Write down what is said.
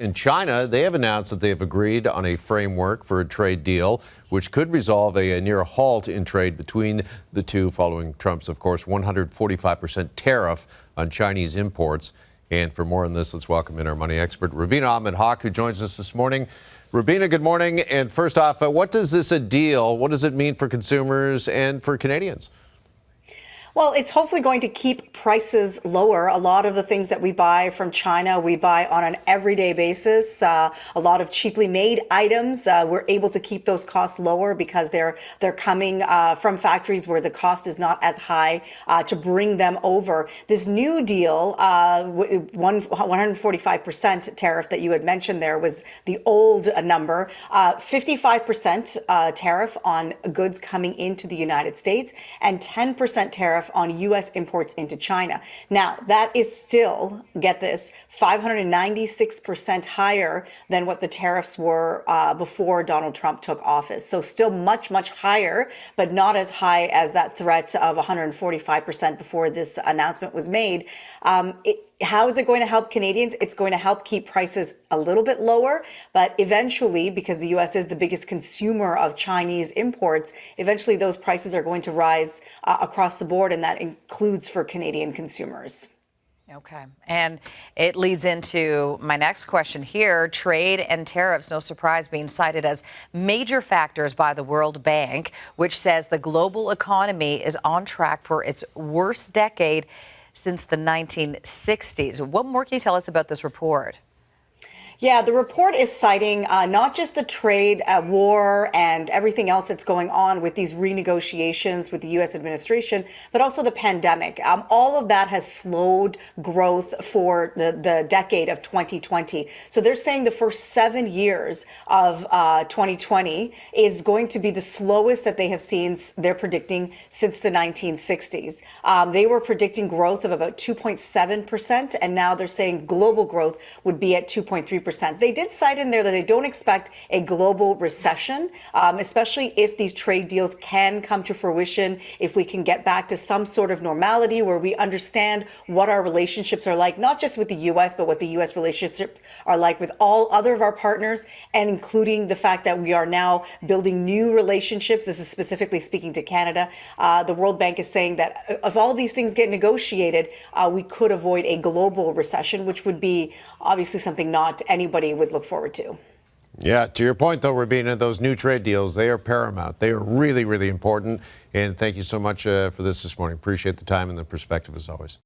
In China, they have announced that they have agreed on a framework for a trade deal, which could resolve a near halt in trade between the two following Trump's, of course, 145% tariff on Chinese imports. And for more on this, let's welcome in our money expert, Rubina Ahmed-Haq, who joins us this morning. Rubina, good morning. And first off, what does this deal, what does it mean for consumers and for Canadians? Well, it's hopefully going to keep prices lower. A lot of the things that we buy from China, we buy on an everyday basis. A lot of cheaply made items, we're able to keep those costs lower because they're coming from factories where the cost is not as high to bring them over. This new deal, 145% tariff that you had mentioned there was the old number, 55% tariff on goods coming into the United States and 10% tariff on U.S. imports into China. Now, that is still, get this, 596% higher than what the tariffs were before Donald Trump took office. So still much, much higher, but not as high as that threat of 145% before this announcement was made. How is it going to help Canadians? It's going to help keep prices a little bit lower, but eventually, because the U.S. is the biggest consumer of Chinese imports, eventually those prices are going to rise across the board, and that includes for Canadian consumers. Okay. And it leads into my next question here. Trade and tariffs, no surprise, being cited as major factors by the World Bank, which says the global economy is on track for its worst decade since the 1960s. What more can you tell us about this report? Yeah, the report is citing not just the trade war and everything else that's going on with these renegotiations with the U.S. administration, but also the pandemic. All of that has slowed growth for the decade of 2020. So they're saying the first 7 years of 2020 is going to be the slowest that they have seen, they're predicting, since the 1960s. They were predicting growth of about 2.7%, and now they're saying global growth would be at 2.3%. They did cite in there that they don't expect a global recession, especially if these trade deals can come to fruition, if we can get back to some sort of normality where we understand what our relationships are like, not just with the U.S., but what the U.S. relationships are like with all other of our partners, and including the fact that we are now building new relationships. This is specifically speaking to Canada. The World Bank is saying that if all these things get negotiated, we could avoid a global recession, which would be obviously something not anybody would look forward to. Yeah, to your point, though, Rubina, those new trade deals, they are paramount. They are really, really important. And thank you so much for this morning. Appreciate the time and the perspective as always.